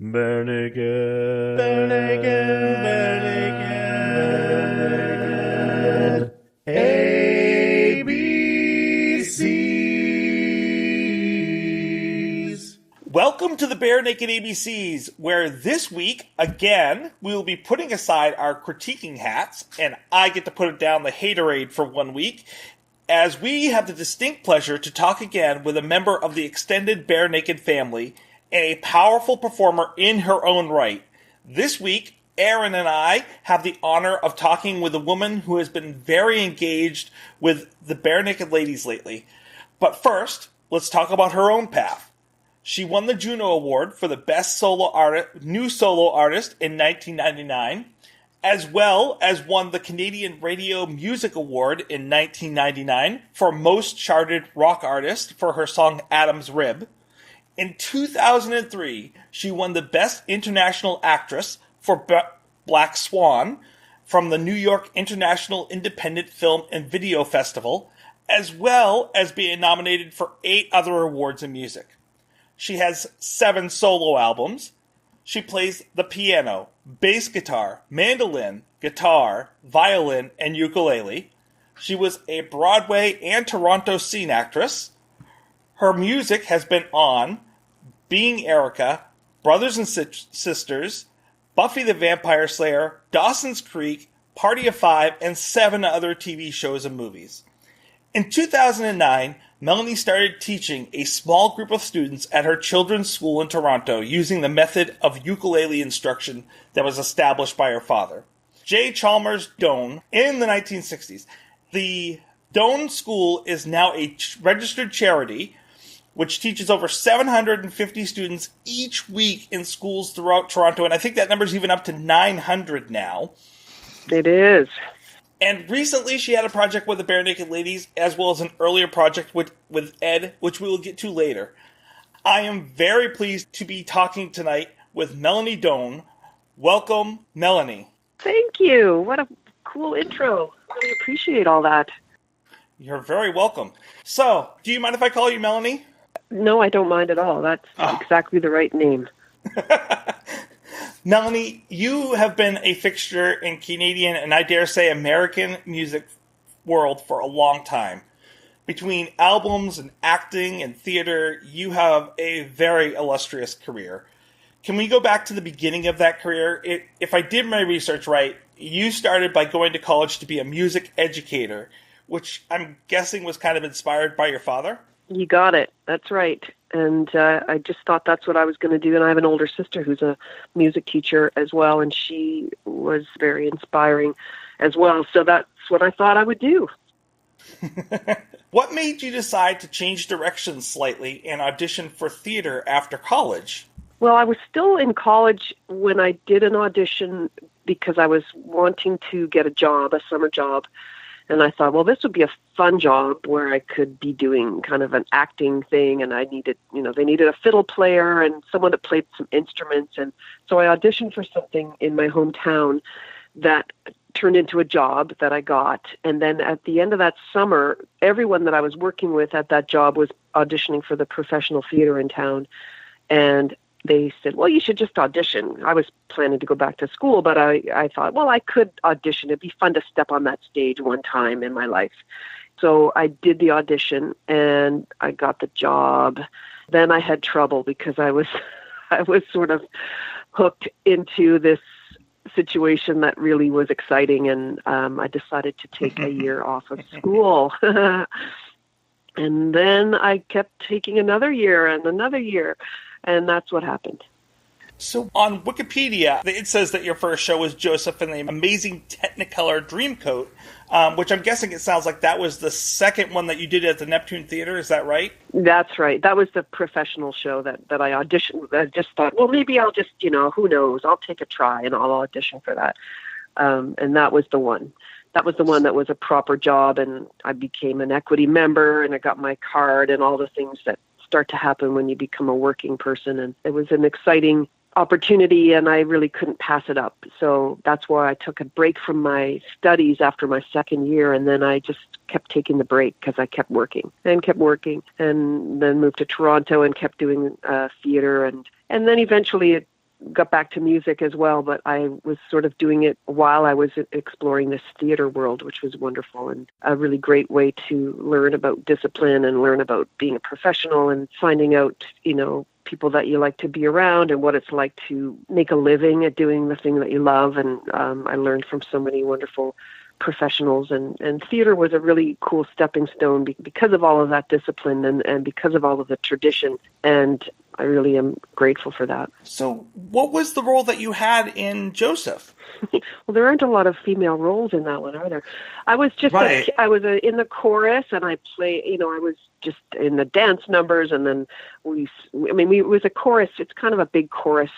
Bare naked, ABCs. Welcome to the Bare Naked ABCs, where this week, again, we will be putting aside our critiquing hats, and I get to put down the haterade for 1 week, as we have the distinct pleasure to talk again with a member of the extended Bare Naked family, and a powerful performer in her own right. This week, Erin and I have the honor of talking with a woman who has been very engaged with the Bare Naked Ladies lately. But first, let's talk about her own path. She won the Juno Award for the Best New Solo Artist in 1999, as well as won the Canadian Radio Music Award in 1999 for Most Charted Rock Artist for her song Adam's Rib. In 2003, she won the Best International Actress for Black Swan from the New York International Independent Film and Video Festival, as well as being nominated for 8 other awards in music. She has 7 solo albums. She plays the piano, bass guitar, mandolin, guitar, violin, and ukulele. She was a Broadway and Toronto scene actress. Her music has been on Being Erica, Brothers and Sisters, Buffy the Vampire Slayer, Dawson's Creek, Party of Five, and 7 other TV shows and movies. In 2009, Melanie started teaching a small group of students at her children's school in Toronto using the method of ukulele instruction that was established by her father, J. Chalmers Doane, in the 1960s. The Doane School is now a registered charity which teaches over 750 students each week in schools throughout Toronto, and I think that number's even up to 900 now. It is. And recently she had a project with the Bare Naked Ladies, as well as an earlier project with Ed, which we will get to later. I am very pleased to be talking tonight with Melanie Doane. Welcome, Melanie. Thank you. What a cool intro. I really appreciate all that. You're very welcome. So, do you mind if I call you Melanie? No, I don't mind at all. That's exactly the right name. Melanie, you have been a fixture in Canadian and I dare say American music world for a long time. Between albums and acting and theater, you have a very illustrious career. Can we go back to the beginning of that career? If I did my research right, you started by going to college to be a music educator, which I'm guessing was kind of inspired by your father? You got it. That's right. And I just thought that's what I was going to do. And I have an older sister who's a music teacher as well, and she was very inspiring as well. So that's what I thought I would do. What made you decide to change directions slightly and audition for theater after college? Well, I was still in college when I did an audition because I was wanting to get a job, a summer job. And I thought, well, this would be a fun job where I could be doing kind of an acting thing. And I needed, they needed a fiddle player and someone that played some instruments. And so I auditioned for something in my hometown that turned into a job that I got. And then at the end of that summer, everyone that I was working with at that job was auditioning for the professional theater in town. And they said, well, you should just audition. I was planning to go back to school, but I thought, well, I could audition. It'd be fun to step on that stage one time in my life. So I did the audition and I got the job. Then I had trouble because I was sort of hooked into this situation that really was exciting. And I decided to take a year off of school. And then I kept taking another year and another year. And that's what happened. So on Wikipedia, it says that your first show was Joseph and the Amazing Technicolor Dreamcoat, which I'm guessing it sounds like that was the second one that you did at the Neptune Theater. Is that right? That's right. That was the professional show that I auditioned. I just thought, well, maybe I'll just, who knows? I'll take a try and I'll audition for that. And that was the one. That was the one that was a proper job, and I became an equity member, and I got my card and all the things that start to happen when you become a working person. And it was an exciting opportunity, and I really couldn't pass it up. So that's why I took a break from my studies after my second year, and then I just kept taking the break because I kept working, and then moved to Toronto and kept doing theater, and then eventually got back to music as well, but I was sort of doing it while I was exploring this theater world, which was wonderful and a really great way to learn about discipline and learn about being a professional and finding out, people that you like to be around and what it's like to make a living at doing the thing that you love. And I learned from so many wonderful professionals, and theater was a really cool stepping stone because of all of that discipline and because of all of the tradition. And I really am grateful for that. So what was the role that you had in Joseph? Well, there aren't a lot of female roles in that one, are there? I was just, right. I was in the chorus, and I I was just in the dance numbers, and then it was a chorus. It's kind of a big chorus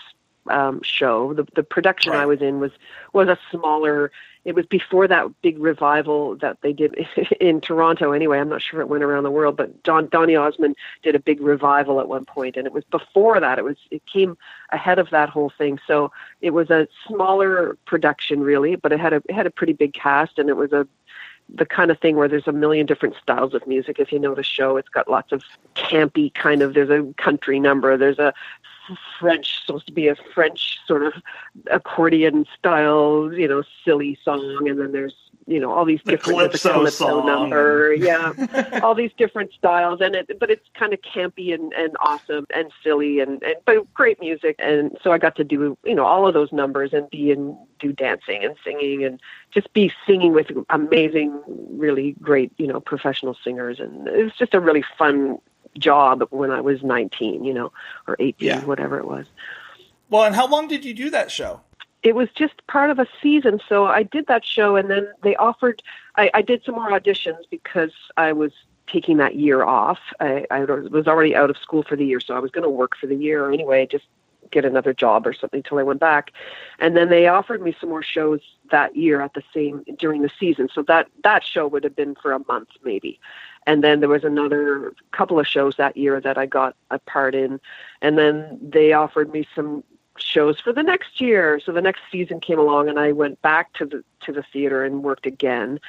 show. The production right. I was in was a smaller. It was before that big revival that they did in Toronto. Anyway, I'm not sure it went around the world, but Donny Osmond did a big revival at one point, and it was before that. It came ahead of that whole thing. So it was a smaller production, really, but it had a pretty big cast, and it was the kind of thing where there's a million different styles of music. If you know the show, it's got lots of campy kind of. There's a country number. There's a supposed to be a French sort of accordion style, silly song, and then there's all these different calypso number, all these different styles, but it's kind of campy and awesome and silly but great music. And so I got to do all of those numbers and do dancing and singing and just be singing with amazing, really great professional singers, and it was just a really fun job when I was 19, or 18, whatever it was. Well, and how long did you do that show? It was just part of a season. So I did that show, and then they offered, I did some more auditions because I was taking that year off. I was already out of school for the year, so I was going to work for the year anyway, just get another job or something till I went back. And then they offered me some more shows that year during the season. So that show would have been for a month maybe. And then there was another couple of shows that year that I got a part in. And then they offered me some shows for the next year. So the next season came along, and I went back to the theater and worked again.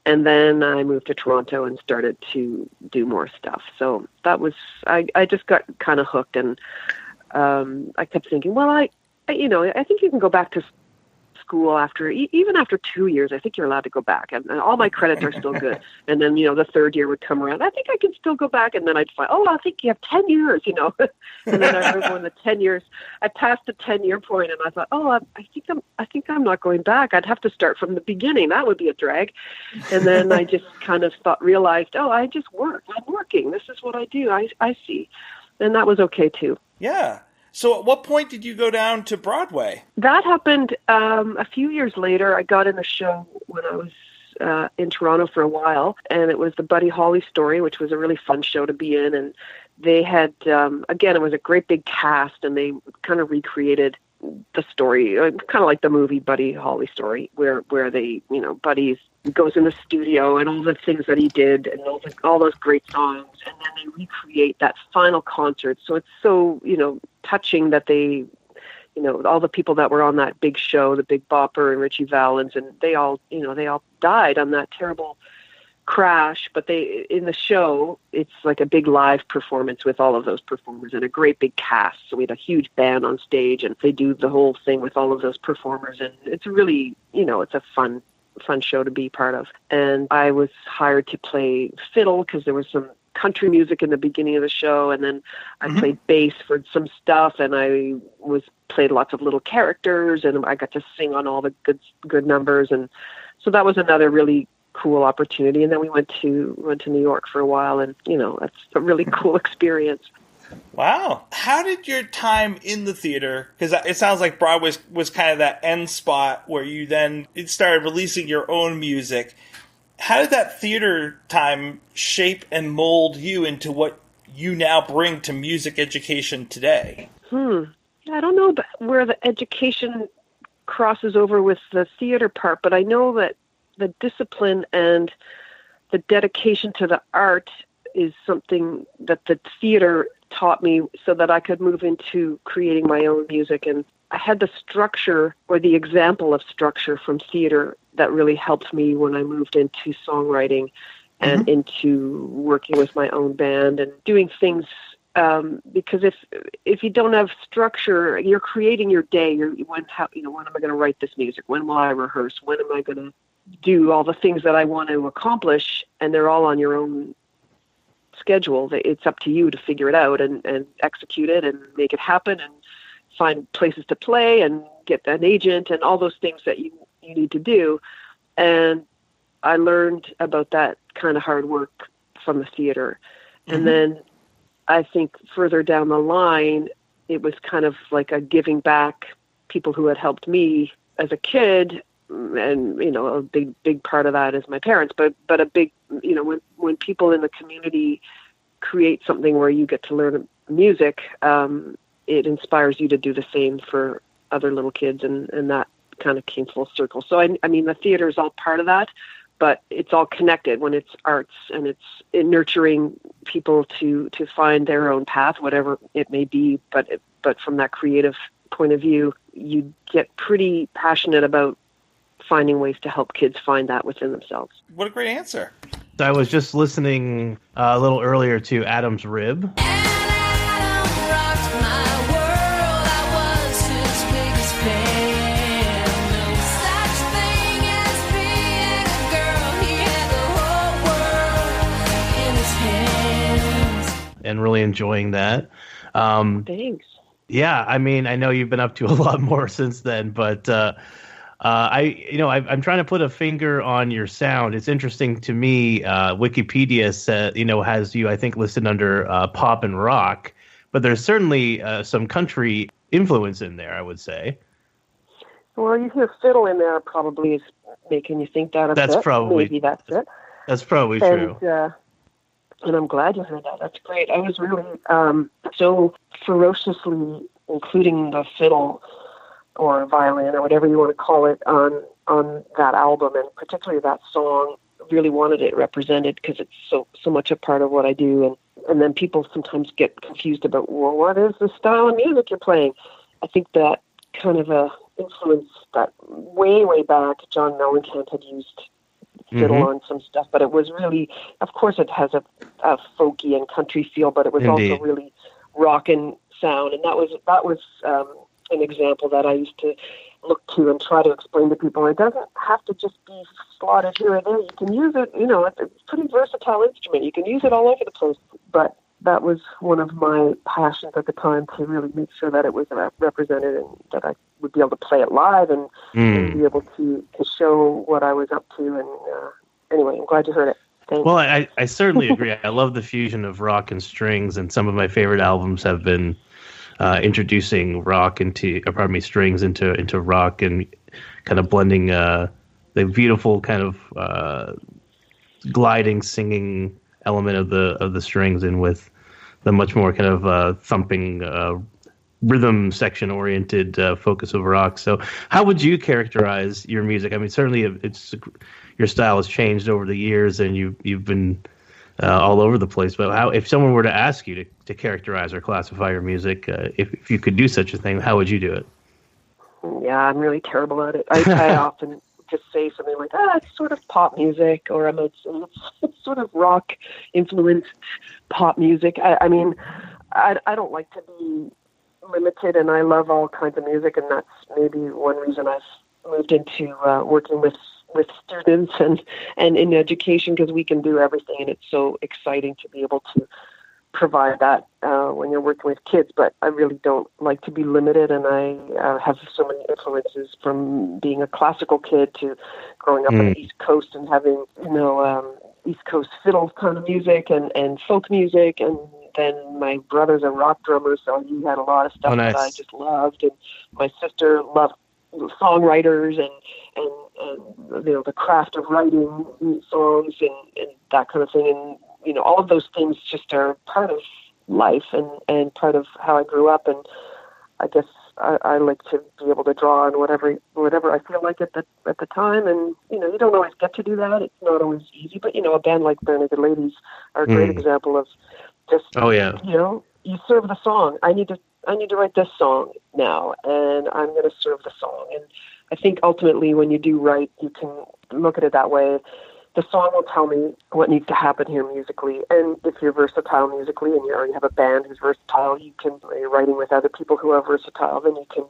And then I moved to Toronto and started to do more stuff. So that was, I just got kind of hooked, and I kept thinking, well, I think you can go back to school even after 2 years. I think you're allowed to go back, and all my credits are still good. And then the third year would come around. I think I can still go back, and then I'd find, I think you have 10 years, And then I remember when the 10 years, I passed the 10-year point, and I thought, I think I'm not going back. I'd have to start from the beginning. That would be a drag. And then I just kind of realized, I just work. I'm working. This is what I do. I see, and that was okay too. Yeah. So at what point did you go down to Broadway? That happened a few years later. I got in a show when I was in Toronto for a while, and it was the Buddy Holly story, which was a really fun show to be in. And they had, again, it was a great big cast, and they kind of recreated the story, kind of like the movie Buddy Holly story, where they, Buddy goes in the studio and all the things that he did and all those great songs, and then they recreate that final concert. So it's so, touching that they, all the people that were on that big show, the Big Bopper and Richie Valens, and they all died on that terrible crash. But in the show, it's like a big live performance with all of those performers and a great big cast. So we had a huge band on stage, and they do the whole thing with all of those performers, and it's really, it's a fun show to be part of. And I was hired to play fiddle because there was some country music in the beginning of the show, and then I played bass for some stuff, and I played lots of little characters, and I got to sing on all the good numbers, and so that was another really cool opportunity. And then we went to New York for a while, and that's a really cool experience. Wow. How did your time in the theater, because it sounds like Broadway was kind of that end spot where you then started releasing your own music. How did that theater time shape and mold you into what you now bring to music education today? I don't know where the education crosses over with the theater part, but I know that the discipline and the dedication to the art is something that the theater taught me so that I could move into creating my own music. And I had the structure or the example of structure from theater that really helped me when I moved into songwriting and into working with my own band and doing things Because if you don't have structure, you're creating your day. When am I going to write this music? When will I rehearse? When am I going to do all the things that I want to accomplish? And they're all on your own schedule. It's up to you to figure it out and execute it and make it happen and find places to play and get an agent and all those things that you need to do. And I learned about that kind of hard work from the theater. Mm-hmm. And then I think further down the line, it was kind of like a giving back, people who had helped me as a kid. And, a big part of that is my parents, but a big, when people in the community create something where you get to learn music, it inspires you to do the same for other little kids. And that kind of came full circle. So, I mean, the theater is all part of that, but it's all connected when it's arts and it's nurturing people to find their own path, whatever it may be. But from that creative point of view, you get pretty passionate about finding ways to help kids find that within themselves. What a great answer. I was just listening a little earlier to Adam's Rib. And really enjoying that. Thanks. Yeah, I mean, I know you've been up to a lot more since then, but I'm trying to put a finger on your sound. It's interesting to me. Wikipedia said, has you, I think, listed under pop and rock, but there's certainly some country influence in there, I would say. Well, you hear fiddle in there, probably is making you think that a that's bit. Probably maybe that's it. That's probably true. And I'm glad you heard that. That's great. I was really so ferociously including the fiddle or violin or whatever you want to call it on that album, and particularly that song. Really wanted it represented because it's so much a part of what I do. And then people sometimes get confused about, well, what is the style of music you're playing? I think that kind of a influence that way back, John Mellencamp had used fiddle on some stuff, but it was really, of course, it has a folky and country feel, but it was also really rockin' sound, and that was an example that I used to look to and try to explain to people. It doesn't have to just be slotted here or there. You can use it, it's a pretty versatile instrument. You can use it all over the place, but that was one of my passions at the time, to really make sure that it was represented and that I would be able to play it live and be able to show what I was up to. And anyway, I'm glad you heard it. Thanks. Well, I certainly agree. I love the fusion of rock and strings, and some of my favorite albums have been introducing strings into rock and kind of blending the beautiful kind of gliding, singing element of the strings in with the much more kind of thumping rhythm section oriented focus of rock. So how would you characterize your music? I mean, certainly your style has changed over the years and you've been all over the place, but if someone were to ask you to characterize or classify your music, if you could do such a thing, how would you do it? Yeah, I'm really terrible at it. I often just say something like, it's sort of pop music, or it's sort of rock influenced pop music. I mean, I don't like to be limited, and I love all kinds of music, and that's maybe one reason I've moved into working with students and in education, because we can do everything, and it's so exciting to be able to provide that when you're working with kids. But I really don't like to be limited, and I have so many influences from being a classical kid to growing up on the East Coast and having East Coast fiddle kind of music and folk music, and then my brother's a rock drummer, so he had a lot of stuff that I just loved, and my sister loved songwriters and the craft of writing songs and that kind of thing, and all of those things just are part of life and part of how I grew up. And I guess I like to be able to draw on whatever I feel like at the time. And you don't always get to do that. It's not always easy, but a band like Bare Naked Ladies are a great example of just you serve the song. I need to write this song now, and I'm going to serve the song. And I think ultimately when you do write, you can look at it that way. the song will tell me what needs to happen here musically. And if you're versatile musically and you already have a band who's versatile, you're writing with other people who are versatile, then you can